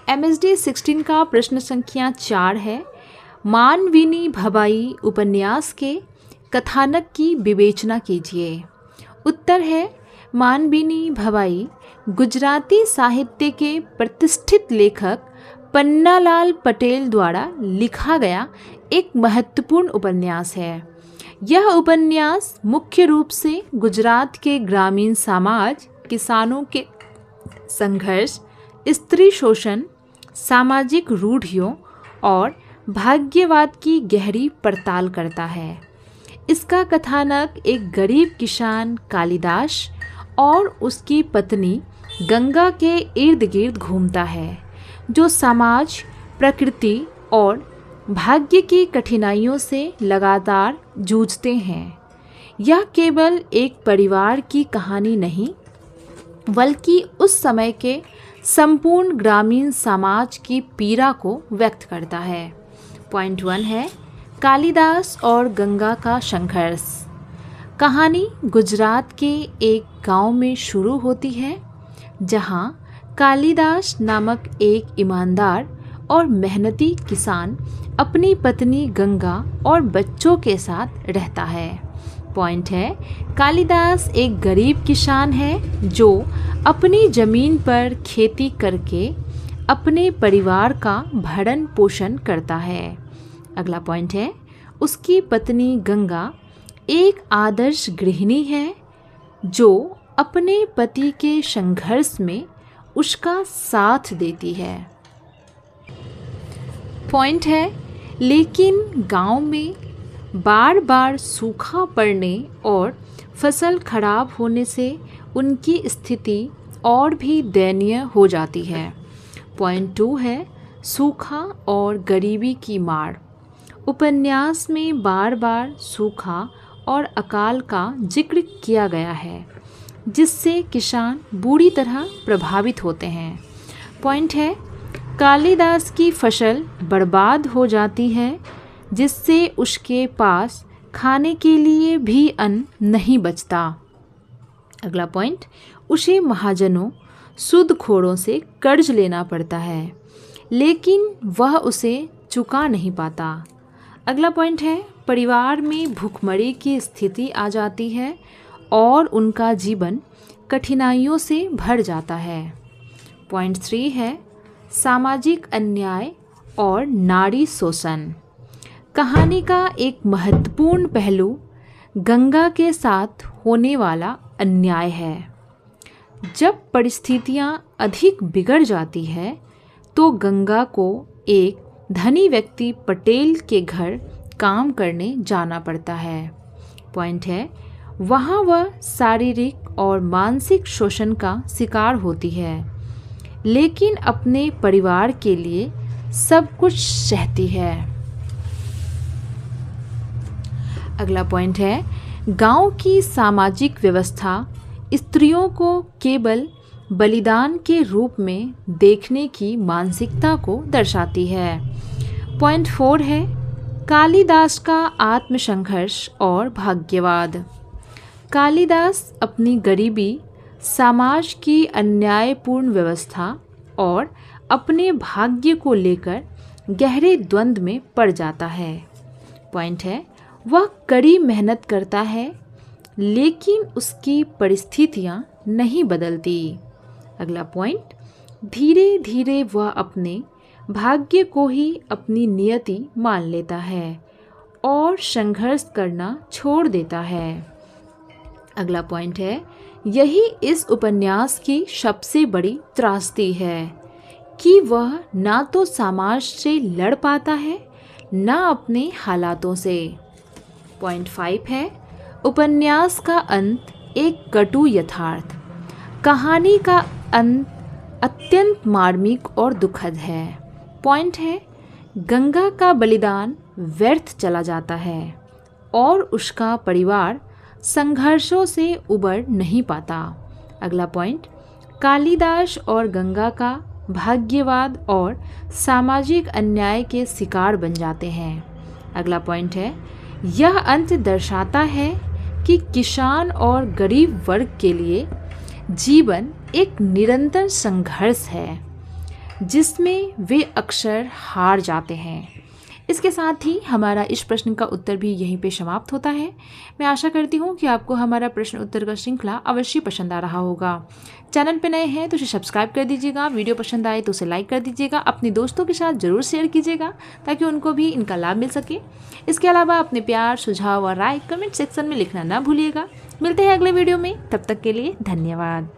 MSD 16 का प्रश्न संख्या 4 है। मानविनी भबाई उपन्यास के कथानक की विवेचना कीजिए। उत्तर है मानविनी भबाई गुजराती साहित्य के प्रतिष्ठित लेखक पन्नालाल पटेल द्वारा लिखा गया एक महत्वपूर्ण उपन्यास है। यह उपन्यास मुख्य रूप से गुजरात के ग्रामीण समाज, किसानों के संघर्ष, स्त्री शोषण, सामाजिक रूढ़ियों और भाग्यवाद की गहरी पड़ताल करता है। इसका कथानक एक गरीब किसान कालिदास और उसकी पत्नी गंगा के इर्द गिर्द घूमता है, जो समाज, प्रकृति और भाग्य की कठिनाइयों से लगातार जूझते हैं। यह केवल एक परिवार की कहानी नहीं, बल्कि उस समय के संपूर्ण ग्रामीण समाज की पीड़ा को व्यक्त करता है। पॉइंट 1 है कालिदास और गंगा का संघर्ष। कहानी गुजरात के एक गांव में शुरू होती है, जहां कालिदास नामक एक ईमानदार और मेहनती किसान अपनी पत्नी गंगा और बच्चों के साथ रहता है। पॉइंट है कालिदास एक गरीब किसान है जो अपनी ज़मीन पर खेती करके अपने परिवार का भरण पोषण करता है। अगला पॉइंट है उसकी पत्नी गंगा एक आदर्श गृहिणी है जो अपने पति के संघर्ष में उसका साथ देती है। पॉइंट है लेकिन गांव में बार बार सूखा पड़ने और फसल खराब होने से उनकी स्थिति और भी दयनीय हो जाती है। पॉइंट 2 है सूखा और गरीबी की मार। उपन्यास में बार बार सूखा और अकाल का जिक्र किया गया है, जिससे किसान बुरी तरह प्रभावित होते हैं। पॉइंट है कालिदास की फसल बर्बाद हो जाती है, जिससे उसके पास खाने के लिए भी अन्न नहीं बचता। अगला पॉइंट उसे महाजनों, सूदखोरों से कर्ज लेना पड़ता है, लेकिन वह उसे चुका नहीं पाता। अगला पॉइंट है परिवार में भूखमरी की स्थिति आ जाती है और उनका जीवन कठिनाइयों से भर जाता है। पॉइंट 3 है सामाजिक अन्याय और नारी शोषण। कहानी का एक महत्वपूर्ण पहलू गंगा के साथ होने वाला अन्याय है। जब परिस्थितियां अधिक बिगड़ जाती है तो गंगा को एक धनी व्यक्ति पटेल के घर काम करने जाना पड़ता है। पॉइंट है वहाँ वह शारीरिक और मानसिक शोषण का शिकार होती है, लेकिन अपने परिवार के लिए सब कुछ सहती है। अगला पॉइंट है गांव की सामाजिक व्यवस्था स्त्रियों को केवल बलिदान के रूप में देखने की मानसिकता को दर्शाती है। पॉइंट 4 है कालिदास का आत्मसंघर्ष और भाग्यवाद। कालिदास अपनी गरीबी, समाज की अन्यायपूर्ण व्यवस्था और अपने भाग्य को लेकर गहरे द्वंद्व में पड़ जाता है। पॉइंट है वह कड़ी मेहनत करता है, लेकिन उसकी परिस्थितियां नहीं बदलती। अगला पॉइंट धीरे धीरे वह अपने भाग्य को ही अपनी नियति मान लेता है और संघर्ष करना छोड़ देता है। अगला पॉइंट है यही इस उपन्यास की सबसे बड़ी त्रासदी है कि वह ना तो समाज से लड़ पाता है, ना अपने हालातों से। पॉइंट 5 है उपन्यास का अंत एक कटु यथार्थ। कहानी का अंत अत्यंत मार्मिक और दुखद है। पॉइंट है गंगा का बलिदान व्यर्थ चला जाता है और उसका परिवार संघर्षों से उबर नहीं पाता। अगला पॉइंट कालिदास और गंगा का भाग्यवाद और सामाजिक अन्याय के शिकार बन जाते हैं। अगला पॉइंट है यह अंत दर्शाता है कि किसान और गरीब वर्ग के लिए जीवन एक निरंतर संघर्ष है। जिसमें वे अक्सर हार जाते हैं। इसके साथ ही हमारा इस प्रश्न का उत्तर भी यहीं पे समाप्त होता है। मैं आशा करती हूँ कि आपको हमारा प्रश्न उत्तर का श्रृंखला अवश्य पसंद आ रहा होगा। चैनल पे नए हैं तो इसे सब्सक्राइब कर दीजिएगा, वीडियो पसंद आए तो उसे लाइक कर दीजिएगा, अपने दोस्तों के साथ ज़रूर शेयर कीजिएगा ताकि उनको भी इनका लाभ मिल सके। इसके अलावा अपने प्यार, सुझाव और राय कमेंट सेक्शन में लिखना ना भूलिएगा। मिलते हैं अगले वीडियो में, तब तक के लिए धन्यवाद।